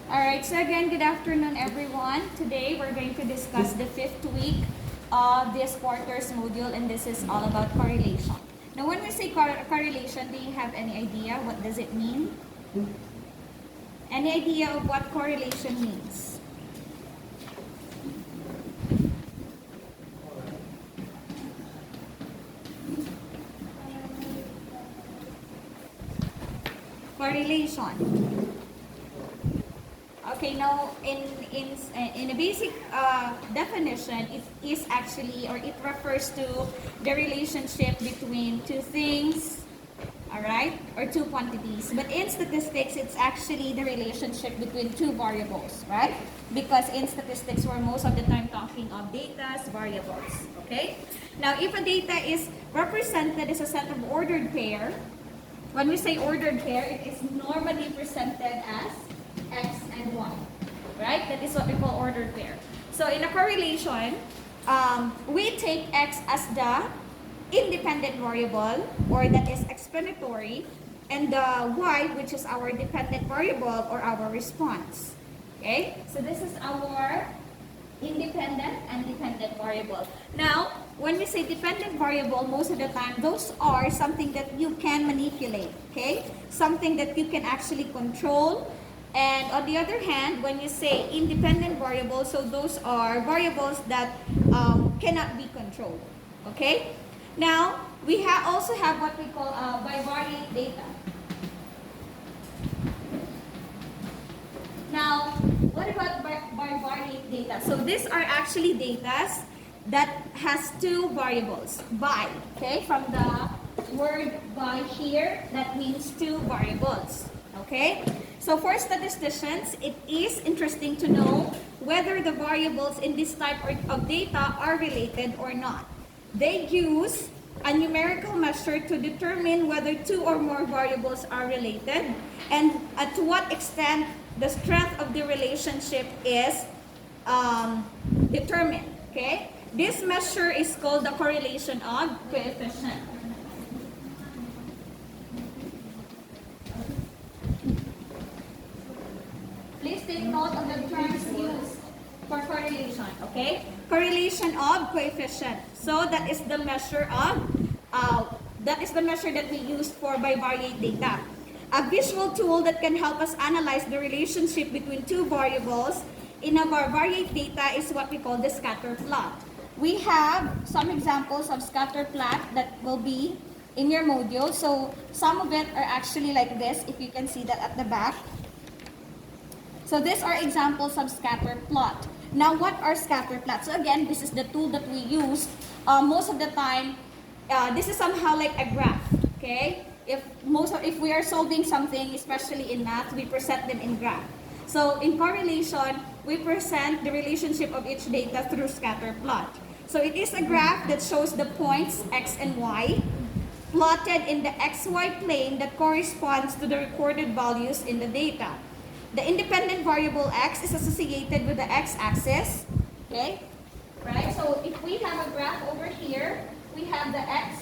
Alright, so again, good afternoon everyone. Today we're going to discuss the 5th week of this quarter's module, and this is all about correlation. Now when we say correlation, do you have any idea what does it mean? Any idea of what correlation means? Correlation. Okay, now in a basic definition, it is actually, or it refers to the relationship between two things, all right, or two quantities. But in statistics, it's actually the relationship between two variables, right? Because in statistics, we're most of the time talking of data as variables, okay? Now, if a data is represented as a set of ordered pair, when we say ordered pair, it is normally presented as X and Y, right? That is what we call ordered pair. So in a correlation, we take X as the independent variable, or that is explanatory, and the Y, which is our dependent variable or our response. Okay? So this is our independent and dependent variable. Now, when we say dependent variable, most of the time, those are something that you can manipulate, okay? Something that you can actually control. And on the other hand, when you say independent variables, so those are variables that cannot be controlled, okay? Now, we also have what we call bivariate data. Now, what about bivariate data? So these are actually data that has two variables, bi, okay? From the word bi here, that means two variables, okay? So for statisticians, it is interesting to know whether the variables in this type of data are related or not. They use a numerical measure to determine whether two or more variables are related, and to what extent the strength of the relationship is determined, okay? This measure is called the correlation of coefficient. Please take note of the terms used for correlation, okay? Correlation of coefficient. So that is the measure of, that we use for bivariate data. A visual tool that can help us analyze the relationship between two variables in a bivariate data is what we call the scatter plot. We have some examples of scatter plot that will be in your module. So some of it are actually like this, if you can see that at the back. So these are examples of scatter plot. Now, what are scatter plots? So again, this is the tool that we use. Most of the time, this is somehow like a graph, okay? If we are solving something, especially in math, we present them in graph. So in correlation, we present the relationship of each data through scatter plot. So it is a graph that shows the points X and Y plotted in the XY plane that corresponds to the recorded values in the data. The independent variable X is associated with the X-axis, okay? Right, so if we have a graph over here, we have the X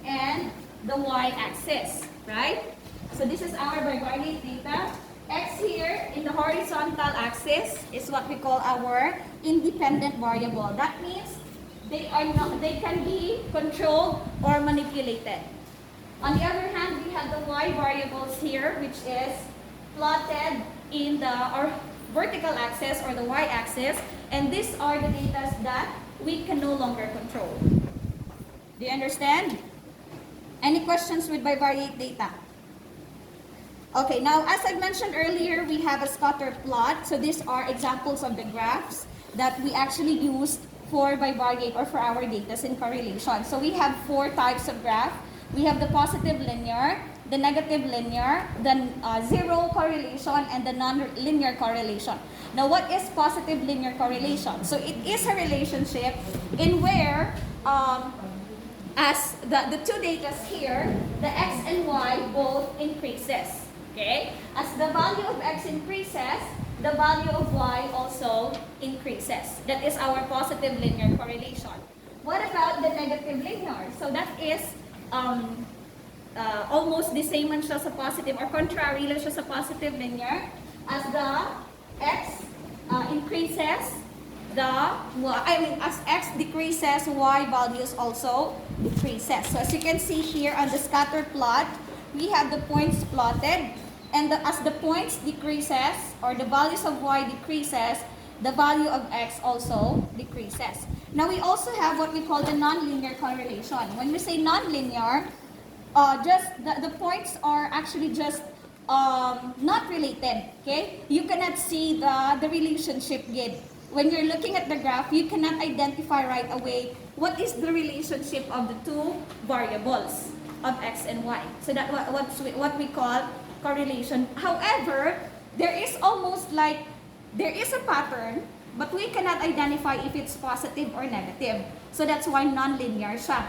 and the Y-axis, right? So this is our bivariate data. X here in the horizontal axis is what we call our independent variable. That means they can be controlled or manipulated. On the other hand, we have the Y variables here, which is plotted in the vertical axis or the Y-axis, and these are the data that we can no longer control. Do you understand? Any questions with bivariate data? Okay, now as I mentioned earlier, we have a scatter plot. So these are examples of the graphs that we actually use for bivariate or for our data in correlation. So we have 4 types of graph. We have the positive linear, the negative linear, the zero correlation, and the non-linear correlation. Now, what is positive linear correlation? So it is a relationship in where, as the two data here, the X and Y both increases, okay? As the value of X increases, the value of Y also increases. That is our positive linear correlation. What about the negative linear? So that is almost the same man siya sa positive or contrary lang siya sa positive linear as the decreases, as x decreases, y values also decreases. So as you can see here on the scatter plot, we have the points plotted, and as the points decreases, or the values of y decreases, the value of x also decreases. Now we also have what we call the nonlinear correlation. When we say nonlinear, just the points are actually just not related. Okay, you cannot see the relationship yet. When you're looking at the graph, you cannot identify right away what is the relationship of the two variables of x and y. So that's what we call correlation. However, there is almost like there is a pattern, but we cannot identify if it's positive or negative. So that's why nonlinear siya.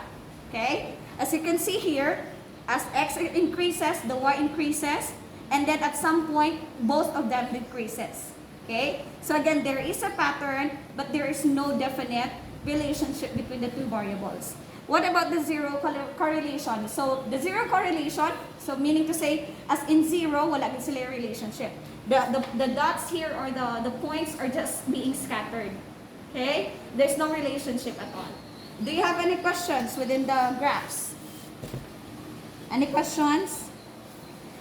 Okay? As you can see here, as x increases, the y increases, and then at some point, both of them decreases. Okay? So again, there is a pattern, but there is no definite relationship between the two variables. What about the zero correlation? So the zero correlation, so meaning to say, as in zero, wala din sila relationship. The dots here, or the points, are just being scattered. Okay? There's no relationship at all. Do you have any questions within the graphs? Any questions?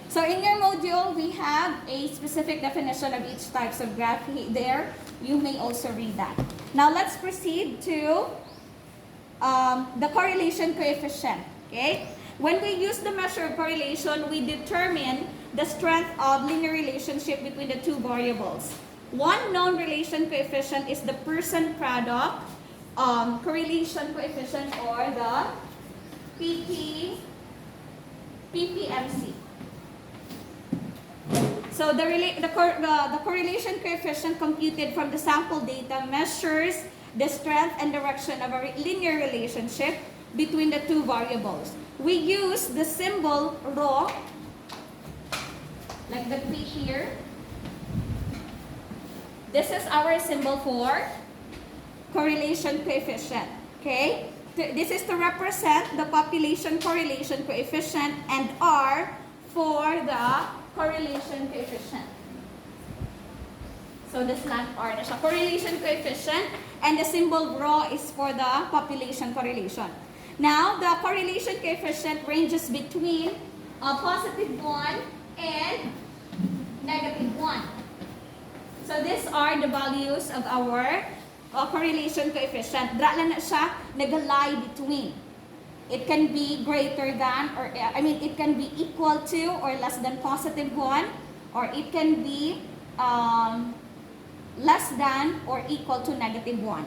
So in your module, we have a specific definition of each types of graph there. You may also read that. Now let's proceed to the correlation coefficient. Okay? When we use the measure of correlation, we determine the strength of linear relationship between the two variables. One known relation coefficient is the Pearson product correlation coefficient, or the PPMC. So the correlation coefficient computed from the sample data measures the strength and direction of a linear relationship between the two variables. We use the symbol rho, like the P here. This is our symbol for correlation coefficient. Okay? This is to represent the population correlation coefficient, and R for the correlation coefficient. So the slant R na siya. Correlation coefficient, and the symbol rho is for the population correlation. Now, the correlation coefficient ranges between positive 1 and negative 1. So these are the values of our correlation coefficient. Dra lang na siya nag-lie between. It can be greater than, or it can be equal to or less than positive 1, or it can be less than or equal to negative 1.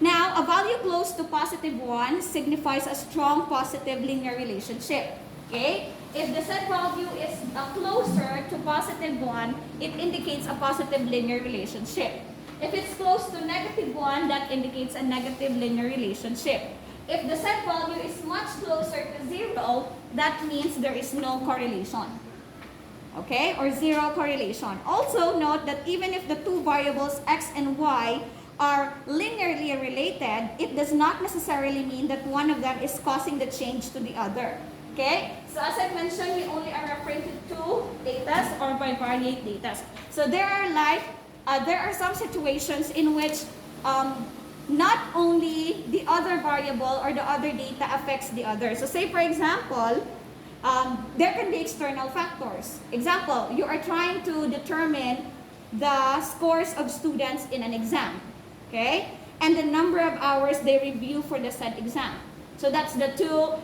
Now, a value close to positive 1 signifies a strong positive linear relationship. Okay? If the set value is closer to positive 1, it indicates a positive linear relationship. If it's close to negative 1, that indicates a negative linear relationship. If the set value is much closer to 0, that means there is no correlation. Okay? Or zero correlation. Also note that even if the two variables x and y are linearly related, it does not necessarily mean that one of them is causing the change to the other. Okay? So as I mentioned, we only are referring to two datas or bivariate datas. So there are some situations in which not only the other variable or the other data affects the other. So say for example, there can be external factors. Example, you are trying to determine the scores of students in an exam. Okay? And the number of hours they review for the said exam. So that's the two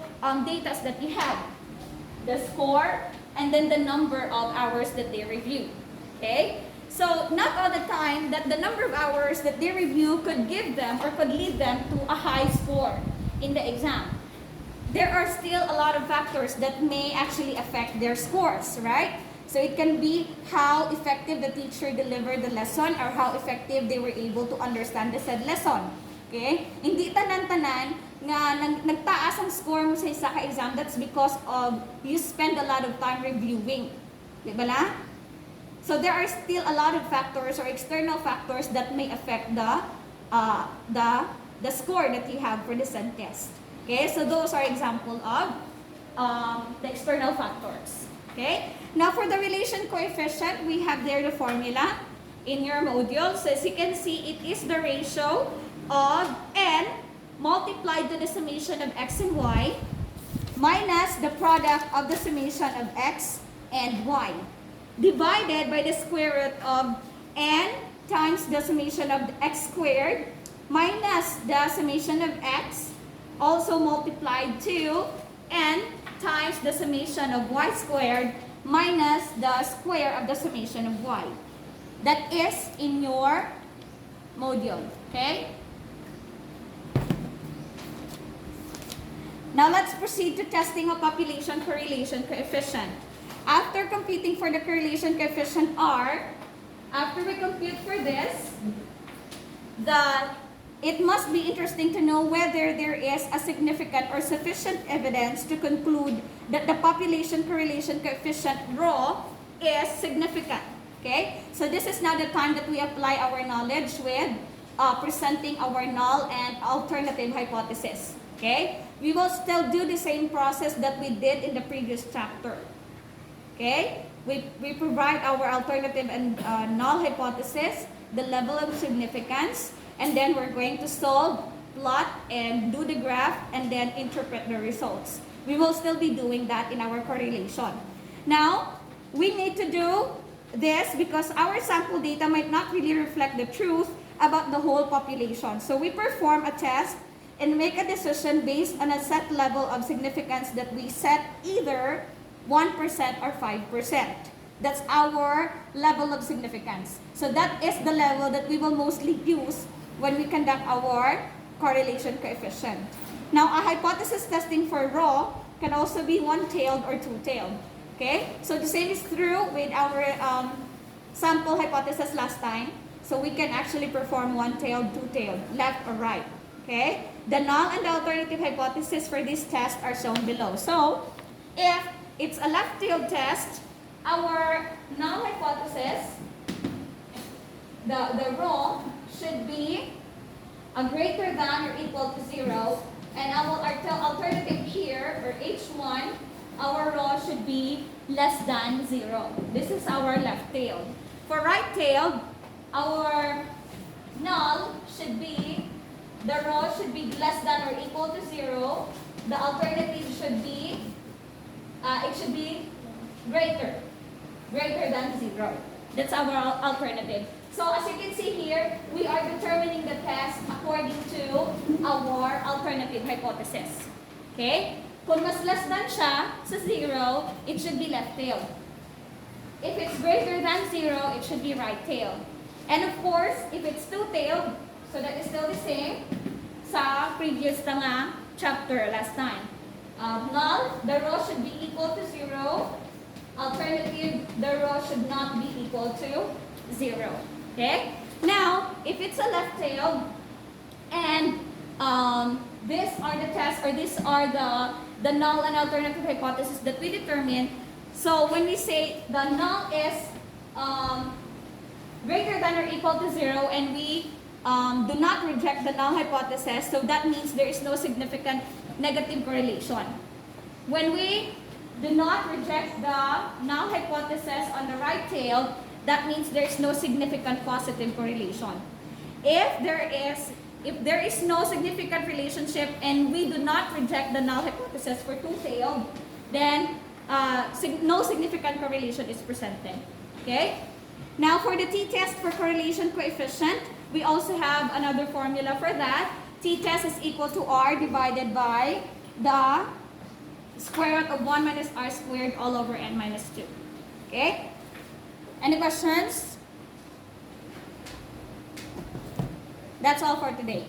data that you have. The score, and then the number of hours that they review. Okay? So, not all the time that the number of hours that they review could give them or could lead them to a high score in the exam. There are still a lot of factors that may actually affect their scores, right? So, it can be how effective the teacher delivered the lesson or how effective they were able to understand the said lesson. Okay? Hindi tanan-tanan nga nagtaas ang score mo sa isa ka exam, that's because of you spend a lot of time reviewing. Di ba na? So there are still a lot of factors or external factors that may affect the score that you have for the said test. Okay, so those are example of the external factors. Okay, now for the relation coefficient, we have there the formula. in your module. So as you can see, it is the ratio of n multiplied to the summation of x and y minus the product of the summation of x and y divided by the square root of n times the summation of x squared minus the summation of x also multiplied to n times the summation of y squared minus the square of the summation of y. That is in your module, okay? Now let's proceed to testing of population correlation coefficient. After computing for the correlation coefficient R, after we compute for this, it must be interesting to know whether there is a significant or sufficient evidence to conclude that the population correlation coefficient rho is significant. Okay? So this is now the time that we apply our knowledge with presenting our null and alternative hypothesis. Okay? We will still do the same process that we did in the previous chapter. Okay? We provide our alternative and null hypothesis, the level of significance, and then we're going to solve, plot, and do the graph, and then interpret the results. We will still be doing that in our correlation. Now, we need to do this because our sample data might not really reflect the truth about the whole population. So we perform a test and make a decision based on a set level of significance that we set either 1% or 5%. That's our level of significance. So that is the level that we will mostly use when we conduct our correlation coefficient. Now, a hypothesis testing for rho can also be one-tailed or two-tailed. Okay? So the same is true with our sample hypothesis last time. So we can actually perform one-tailed, two-tailed, left or right. Okay? The null and the alternative hypothesis for this test are shown below. So, if it's a left-tailed test, our null hypothesis, the rho should be a greater than or equal to 0. And our alternative here, or H1, our rho should be less than 0. This is our left-tailed. For right-tailed, our null should be, the rho should be less than or equal to 0. The alternative should be, it should be greater than 0. That's our alternative. So as you can see here, we are determining the test according to our alternative hypothesis. Okay? Kung mas less than siya sa 0, it should be left-tailed. If it's greater than 0, it should be right-tailed. And of course, if it's two-tailed, so that is still the same sa previous chapter last time. Null, the rho should be equal to 0. Alternative, the rho should not be equal to 0. Okay? Now, if it's a left-tailed, and these are the tests, or these are the null and alternative hypothesis that we determine. So when we say the null is greater than or equal to 0, and we do not reject the null hypothesis, so that means there is no significant negative correlation. When we do not reject the null hypothesis on the right tail, that means there is no significant positive correlation. If there is no significant relationship and we do not reject the null hypothesis for two-tailed, then no significant correlation is presented. Okay? Now for the t-test for correlation coefficient, we also have another formula for that. T-test is equal to R divided by the square root of 1 minus R squared all over n minus 2. Okay? Any questions? That's all for today.